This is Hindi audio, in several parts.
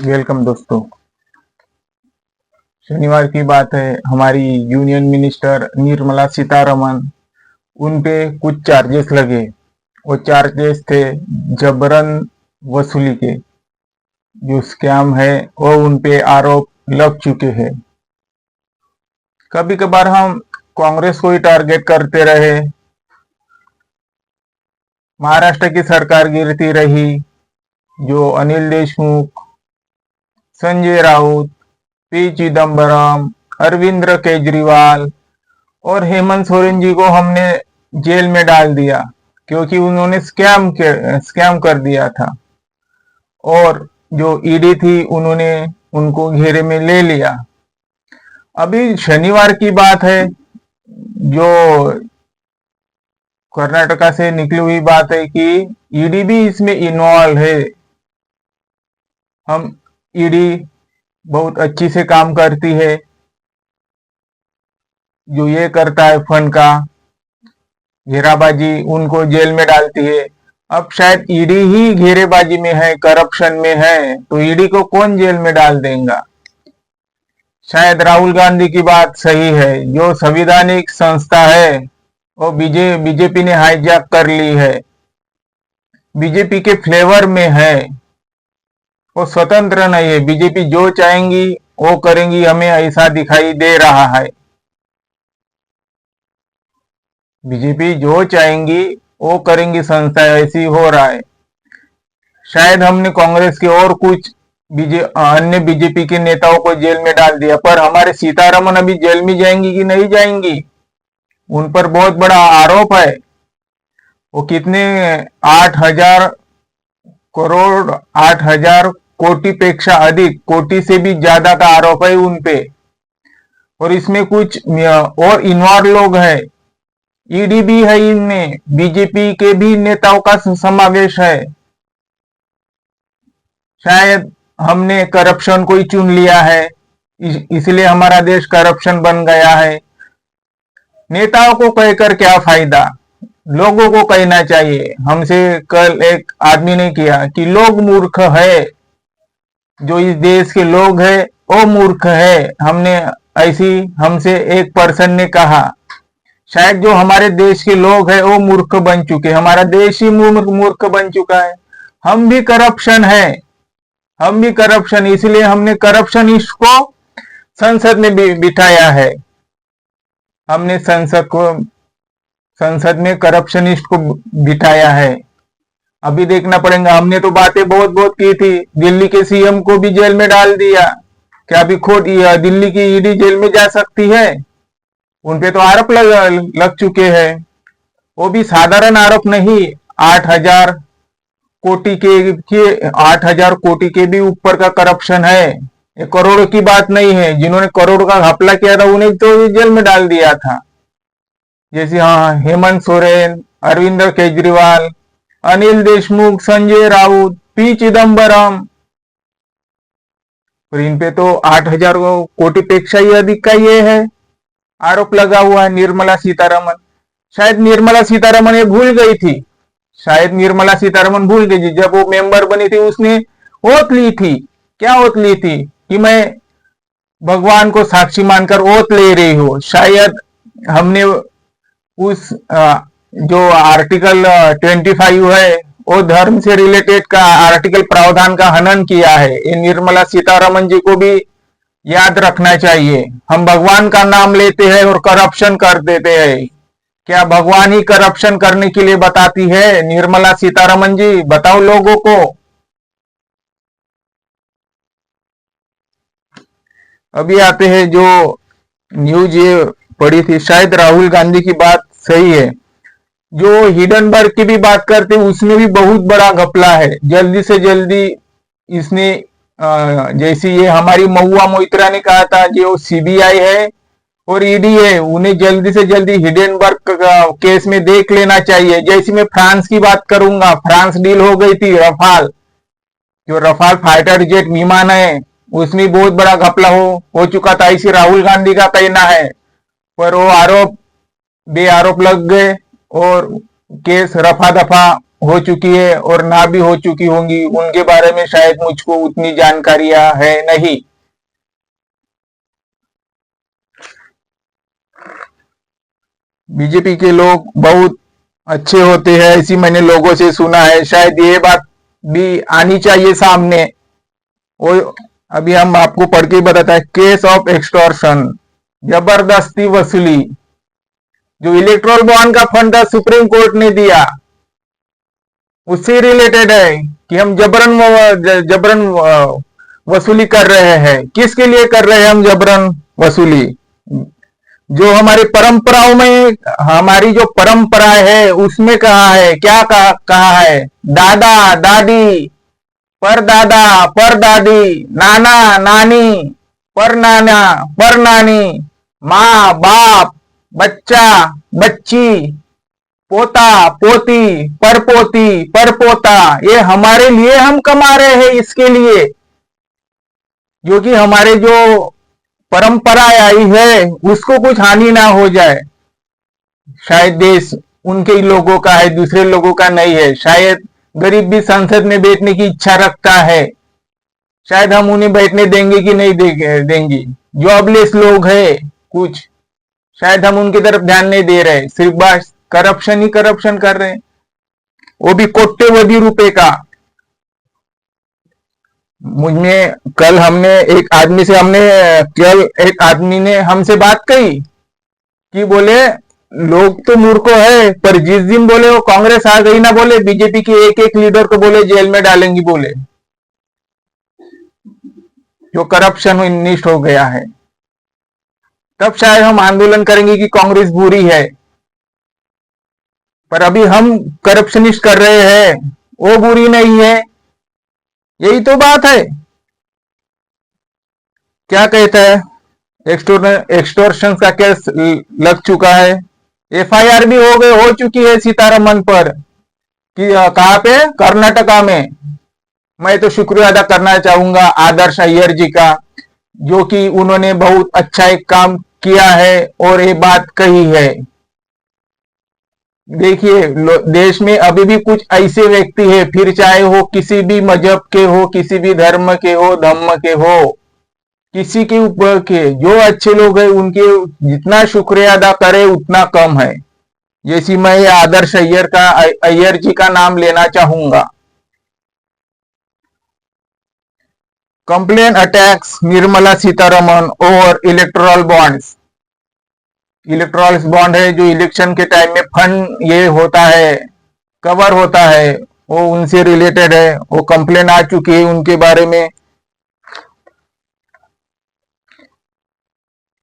वेलकम दोस्तों। शनिवार की बात है, हमारी यूनियन मिनिस्टर निर्मला सीतारमन, उन पे कुछ चार्जेस लगे। वो चार्जेस थे जबरन वसूली के। जो स्कैम है वो उन पे आरोप लग चुके हैं। कभी कभार हम कांग्रेस को ही टारगेट करते रहे। महाराष्ट्र की सरकार गिरती रही, जो अनिल देशमुख, संजय राउत, पी चिदम्बरम, अरविंद केजरीवाल और हेमंत सोरेन जी को हमने जेल में डाल दिया, क्योंकि उन्होंने स्कैम कर दिया था। और जो ईडी थी उन्होंने उनको घेरे में ले लिया। अभी शनिवार की बात है, जो कर्नाटका से निकली हुई बात है कि ईडी भी इसमें इन्वॉल्व है। हम ईडी बहुत अच्छी से काम करती है। जो ये करता है फंड का घेराबाजी, उनको जेल में डालती है। अब शायद ईडी ही घेरेबाजी में है, करप्शन में है, तो ईडी को कौन जेल में डाल देगा। शायद राहुल गांधी की बात सही है। जो संवैधानिक संस्था है वो बीजेपी ने हाईजैक कर ली है, बीजेपी के फ्लेवर में है, वो स्वतंत्र नहीं है। बीजेपी जो चाहेंगी वो करेंगी, हमें ऐसा दिखाई दे रहा है। बीजेपी जो चाहेंगी वो करेंगी, संस्था ऐसी हो रहा है। शायद हमने कांग्रेस के और कुछ अन्य बीजेपी के नेताओं को जेल में डाल दिया, पर हमारे सीतारमन अभी जेल में जाएंगी कि नहीं जाएंगी, उन पर बहुत बड़ा आरोप है। वो कितने 8,000 करोड़ 8,000 कोटि पेक्षा अधिक, कोटि से भी ज्यादा का आरोप है उन पे। और इसमें कुछ और इन्वॉल्व लोग हैं, ईडी भी है इनमें, बीजेपी के भी नेताओं का समावेश है। शायद हमने करप्शन को ही चुन लिया है, इसलिए हमारा देश करप्शन बन गया है। नेताओं को कहकर क्या फायदा, लोगों को कहना चाहिए। हमसे कल एक आदमी ने किया कि लोग मूर्ख है, जो इस देश के लोग है वो मूर्ख है। हमसे एक पर्सन ने कहा, शायद जो हमारे देश के लोग हैं वो मूर्ख बन चुके, हमारा देश ही मूर्ख बन चुका है। हम भी करप्शन, इसलिए हमने करप्शनिस्ट को संसद में बिठाया है। हमने संसद में करप्शनिस्ट को बिठाया है। अभी देखना पड़ेगा। हमने तो बातें बहुत की थी, दिल्ली के सीएम को भी जेल में डाल दिया। क्या अभी खुद दिल्ली की ईडी जेल में जा सकती है? उनपे तो आरोप लग चुके हैं। वो भी साधारण आरोप नहीं, 8,000 कोटि के भी ऊपर का करप्शन है। ये करोड़ों की बात नहीं है। जिन्होंने करोड़ का घपला किया था उन्हें तो जेल में डाल दिया था, जैसे हेमंत सोरेन, अरविंद केजरीवाल, अनिल देशमुख, संजय राउत, पी चिदम्बरम। और इन पे तो 8,000 कोटि पेक्षा ही अधिक का ये है आरोप लगा हुआ है। निर्मला सीतारमन, शायद निर्मला सीतारमन ये भूल गई थी। जब वो मेंबर बनी थी उसने ओथ ली थी। क्या ओथ ली थी? कि मैं भगवान को साक्षी मानकर ओथ ले रही हूं। शायद हमने उस जो आर्टिकल 25 है वो धर्म से रिलेटेड का आर्टिकल प्रावधान का हनन किया है। ये निर्मला सीतारमन जी को भी याद रखना चाहिए। हम भगवान का नाम लेते हैं और करप्शन कर देते हैं। क्या भगवान ही करप्शन करने के लिए बताती है? निर्मला सीतारमन जी बताओ लोगों को। अभी आते हैं जो न्यूज ये पड़ी थी, शायद राहुल गांधी की बात सही है। जो हिडनबर्ग की भी बात करते उसमें भी बहुत बड़ा घपला है। जल्दी से जल्दी इसने जैसे ये हमारी महुआ मोइत्रा ने कहा था, जो सीबीआई है और ईडी है, उन्हें जल्दी से जल्दी हिडनबर्ग केस में देख लेना चाहिए। जैसे मैं फ्रांस की बात करूंगा, फ्रांस डील हो गई थी रफाल, जो रफाल फाइटर जेट विमान है, उसमें बहुत बड़ा घपला हो चुका था, इसी राहुल गांधी का कहना है। पर वो बे आरोप लग गए और केस रफा दफा हो चुकी है और ना भी हो चुकी होंगी, उनके बारे में शायद मुझको उतनी जानकारियां है नहीं। बीजेपी के लोग बहुत अच्छे होते हैं, ऐसी मैंने लोगों से सुना है। शायद ये बात भी आनी चाहिए सामने। और अभी हम आपको पढ़ के बताता है, केस ऑफ एक्सटॉर्शन, जबरदस्ती वसूली। जो इलेक्ट्रोल बॉन्ड का फंड था सुप्रीम कोर्ट ने दिया, उससे रिलेटेड है कि हम जबरन वसूली कर रहे हैं। किसके लिए कर रहे हैं हम जबरन वसूली? जो हमारी परंपराओं में, हमारी जो परंपरा है उसमें कहा है, क्या कहा है? दादा दादी, परदादा परदादी, नाना नानी, परनाना परनानी, माँ बाप, बच्चा बच्ची, पोता पोती, परपोती परपोता, ये हमारे लिए हम कमा रहे हैं, इसके लिए जो कि हमारे जो परंपरा आई है उसको कुछ हानि ना हो जाए। शायद देश उनके ही लोगों का है, दूसरे लोगों का नहीं है। शायद गरीब भी संसद में बैठने की इच्छा रखता है, शायद हम उन्हें बैठने देंगे कि नहीं देंगे। जॉबलेस लोग है कुछ, शायद हम उनकी तरफ ध्यान नहीं दे रहे, सिर्फ बस करप्शन ही करप्शन कर रहे हैं, वो भी कोट्यवधि रुपए का। मुझे कल हमने एक आदमी से कल एक आदमी ने हमसे बात कही कि बोले लोग तो मूर्ख है, पर जिस दिन बोले वो कांग्रेस आ गई ना, बोले बीजेपी के एक एक लीडर को बोले जेल में डालेंगी, बोले जो करप्शन निष्ठ हो गया है। तब शायद हम आंदोलन करेंगे कि कांग्रेस बुरी है, पर अभी हम करप्शनिस्ट कर रहे हैं, वो बुरी नहीं है। यही तो बात है। क्या कहता है? एक्सटोर्शन का केस लग चुका है, एफआईआर भी हो चुकी है सीतारमन पर, कि कहां पे? कर्नाटका में। मैं तो शुक्रिया अदा करना चाहूंगा आदर्श अय्यर जी का, जो कि उन्होंने बहुत अच्छा एक काम किया है और ये बात कही है। देखिए, देश में अभी भी कुछ ऐसे व्यक्ति है, फिर चाहे वो किसी भी मजहब के हो, किसी भी धर्म के हो, धम्म के हो, किसी के ऊपर के, जो अच्छे लोग हैं उनके जितना शुक्रिया अदा करे उतना कम है। जैसी मैं आदर्श अय्यर जी का नाम लेना चाहूंगा। Complain attacks Nirmala Sitharaman over electoral bonds. Electral bond है जो इलेक्शन के टाइम में फंड ये होता है, कवर होता है, वो उनसे रिलेटेड है। वो कंप्लेन आ चुकी है उनके बारे में।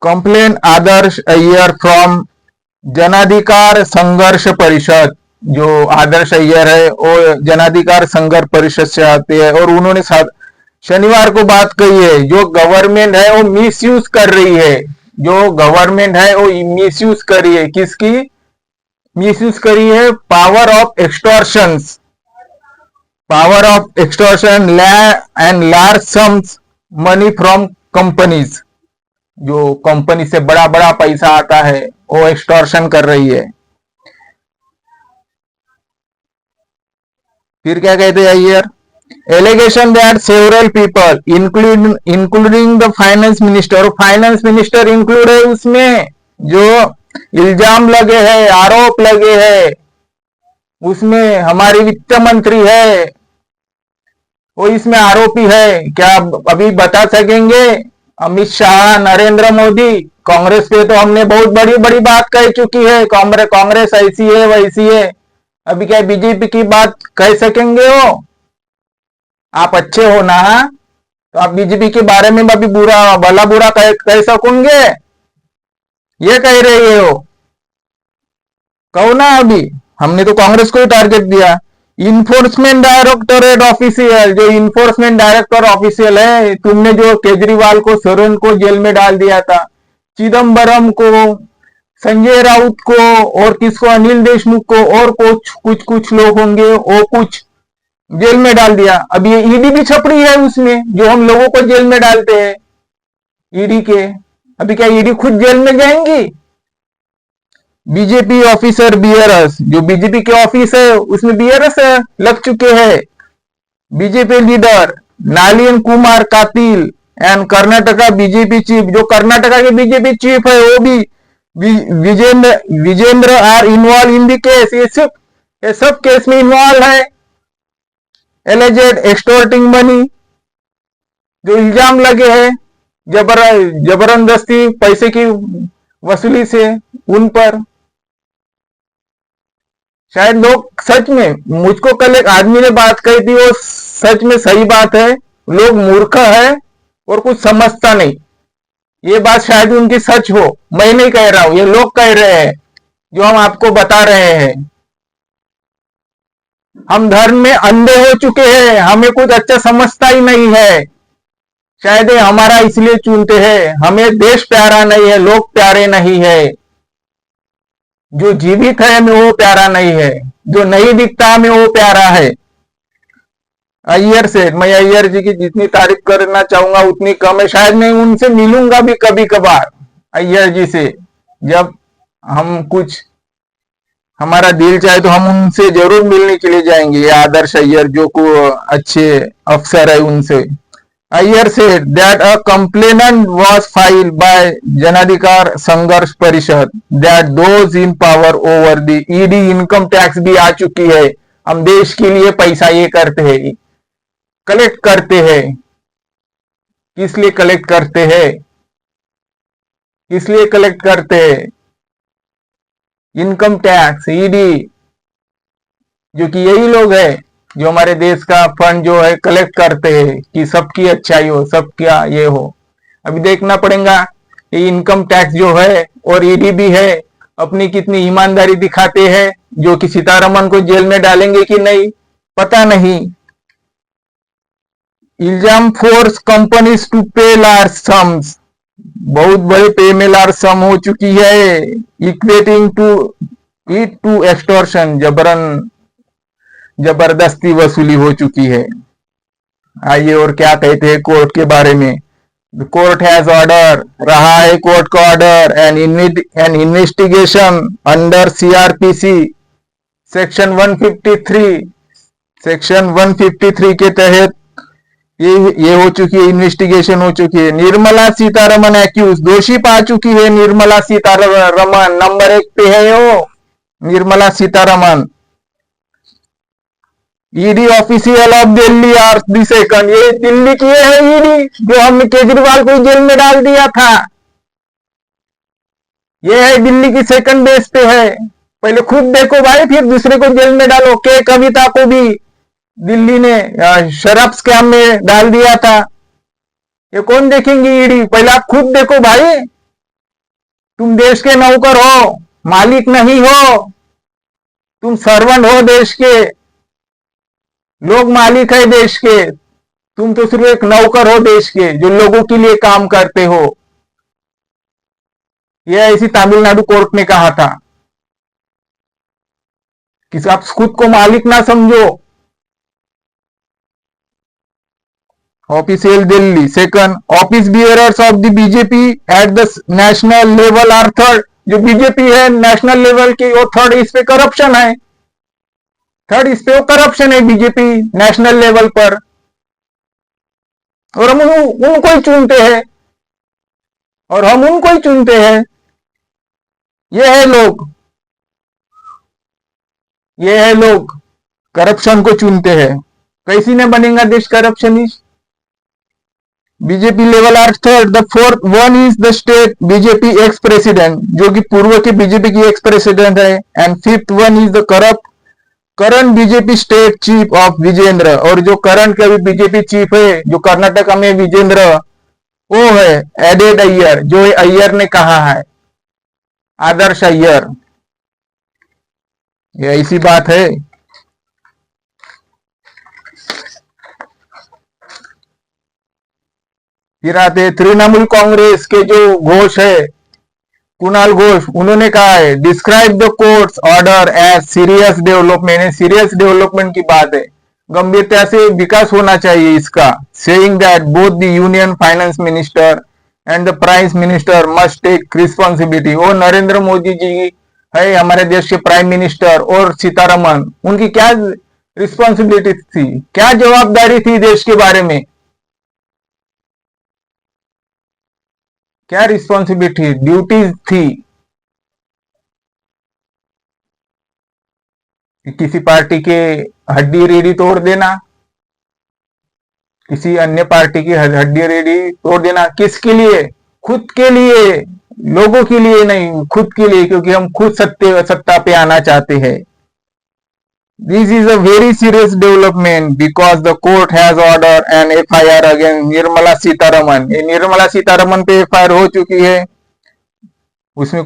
कंप्लेन आदर्श अय्यर फ्रॉम जनाधिकार संघर्ष परिषद। जो आदर्श अय्यर है वो जनाधिकार संघर्ष परिषद से आते हैं, और उन्होंने शनिवार को बात कही है, जो गवर्नमेंट है वो मिसयूज कर रही है, जो गवर्नमेंट है वो मिसयूज करी है। किसकी मिसयूज करी है? Power of extortion, power of extortion and large sums money from companies. जो कंपनी से बड़ा बड़ा पैसा आता है वो एक्सटॉर्शन कर रही है। फिर क्या कहते हैं Iyer? Allegation that several people including the finance minister, finance minister include है उसमें, जो इल्जाम लगे हैं, आरोप लगे हैं, उसमें हमारी वित्त मंत्री है, वो इसमें आरोपी है। क्या अभी बता सकेंगे? अमित शाह, नरेंद्र मोदी, कांग्रेस पे तो हमने बहुत बड़ी बड़ी बात कह चुकी है, कांग्रेस ऐसी है वैसी है। अभी क्या बीजेपी की बात कह सकेंगे? हो आप अच्छे हो ना, तो आप बीजेपी के बारे में अभी भला बुरा कह सकोगे? ये कह रहे हो? कहो ना। अभी हमने तो कांग्रेस को ही टारगेट दिया। इन्फोर्समेंट डायरेक्टोरेट ऑफिशियल, जो इन्फोर्समेंट डायरेक्टर ऑफिशियल है, तुमने जो केजरीवाल को, सोरेन को जेल में डाल दिया था, चिदम्बरम को, संजय राउत को, और किसको? अनिल देशमुख को, और कुछ लोग होंगे, वो कुछ जेल में डाल दिया। अब ये ईडी भी छपड़ी है उसमें, जो हम लोगों को जेल में डालते हैं ईडी के। अभी क्या ईडी खुद जेल में जाएंगी? बीजेपी ऑफिसर बियरस, जो बीजेपी के ऑफिस है उसमें बियरस लग चुके हैं। बीजेपी लीडर नालियन कुमार कातिल एंड कर्नाटका बीजेपी चीफ, जो कर्नाटका के बीजेपी चीफ है वो भी Vijendra are involved in the case. ये सब केस में इन्वॉल्व है। एलिजेड एक्सटोर्टिंग मनी, जो इल्जाम लगे हैं जबरदस्ती पैसे की वसूली से उन पर। शायद लोग सच में, मुझको कल एक आदमी ने बात कही थी, वो सच में सही बात है, लोग मूर्ख है और कुछ समझता नहीं। ये बात शायद उनकी सच हो, मैं नहीं कह रहा हूं, ये लोग कह रहे हैं जो हम आपको बता रहे हैं। हम धर्म में अंधे हो चुके हैं, हमें कुछ अच्छा समझता ही नहीं है। शायद ये हमारा इसलिए चुनते हैं, हमें देश प्यारा नहीं है, लोग प्यारे नहीं है, जो जीवित है हमें वो प्यारा नहीं है, जो नहीं दिखता हमें वो प्यारा है। अय्यर से, मैं अय्यर जी की जितनी तारीफ करना चाहूंगा उतनी कम है। शायद मैं उनसे मिलूंगा भी कभी कभार, अय्यर जी से, जब हम कुछ हमारा दिल चाहे तो हम उनसे जरूर मिलने के लिए जाएंगे। ये आदर्श अय्यर जो को अच्छे अफसर है उनसे। Iyer said that a complaint was filed by जनाधिकार संघर्ष परिषद that those in power over the ED income tax भी आ चुकी है। हम देश के लिए पैसा ये करते हैं, कलेक्ट करते हैं। किस लिए कलेक्ट करते हैं? किस लिए कलेक्ट करते हैं? इनकम टैक्स, ईडी, जो कि यही लोग है जो हमारे देश का फंड जो है कलेक्ट करते हैं कि सबकी अच्छाई हो, सबका ये हो। अभी देखना पड़ेगा ये इनकम टैक्स जो है और ईडी भी है अपनी कितनी ईमानदारी दिखाते हैं, जो कि सीतारमन को जेल में डालेंगे कि नहीं पता नहीं। इल्जाम फोर्स कंपनीज टू पे लार्ज सम्स, बहुत बड़े पे में लार्ज सम हो चुकी है। इक्वेटिंग टू एक्सटॉर्शन, जबरदस्ती वसूली हो चुकी है। आइए और क्या कहते हैं कोर्ट के बारे में। द कोर्ट हैज ऑर्डर, रहा है कोर्ट का order, N investigation under CrPC section 153 के तहत ये हो चुकी है, इन्वेस्टिगेशन हो चुकी है। निर्मला सीतारमन एक्यूज, दोषी पा चुकी है निर्मला सीतारमन। नंबर 1 पे है वो Nirmala Sitharaman. ED official of Delhi are the second, ये दिल्ली की है ईडी जो हमने केजरीवाल को जेल में डाल दिया था। ये है दिल्ली की सेकंड बेस पे है। पहले खुद देखो भाई, फिर दूसरे को जेल में डालो। के कविता को भी दिल्ली ने शराब स्कैम में डाल दिया था। ये कौन देखेंगे ईडी? पहले आप खुद देखो भाई, तुम देश के नौकर हो, मालिक नहीं हो, तुम सर्वेंट हो देश के। लोग मालिक है देश के, तुम तो सिर्फ एक नौकर हो देश के जो लोगों के लिए काम करते हो। यह ऐसी तमिलनाडु कोर्ट ने कहा था कि आप खुद को मालिक ना समझो। Official Delhi second, office bearers of the BJP at the national level are third, जो बीजेपी है नेशनल लेवल की वो थर्ड, इस पे करप्शन है। थर्ड इस पे वो करप्शन है बीजेपी नेशनल लेवल पर, और हम उनको ही चुनते हैं, और हम उनको ही चुनते हैं। ये है लोग, ये है लोग करप्शन को चुनते हैं। कैसी ने बनेगा देश corruptionist? BJP level are third, the fourth one is the state BJP ex president, जो कि पूर्व के बीजेपी की एक्स प्रेसिडेंट है। And fifth one is the current BJP state chief of Vijender, और जो करंट का भी बीजेपी चीफ है जो कर्नाटका में विजेंद्र, वो है एडेड अय्यर, जो अय्यर ने कहा है, आदर्श अय्यर। ये ऐसी बात है। फिर आते तृणमूल कांग्रेस के जो घोष है कुणाल घोष, उन्होंने कहा है describe the court's order as serious development. Serious development की बात है, गंभीरता से विकास होना चाहिए इसका। Saying that both the union finance minister and the prime minister must take responsibility. वो नरेंद्र मोदी जी है हमारे देश के प्राइम मिनिस्टर और सीतारमन, उनकी क्या रिस्पॉन्सिबिलिटी थी, क्या जवाबदारी थी देश के बारे में, क्या रिस्पॉन्सिबिलिटी ड्यूटीज थी? किसी पार्टी के हड्डी रेडी तोड़ देना, किसी अन्य पार्टी की हड्डी रेडी तोड़ देना, किसके लिए? खुद के लिए, लोगों के लिए नहीं, खुद के लिए, क्योंकि हम खुद सत्ता पे आना चाहते हैं। This is a very serious development because the court has ordered an FIR against Nirmala Sitharaman. ये निर्मला सीतारमन पे FIR हो चुकी है, उसमें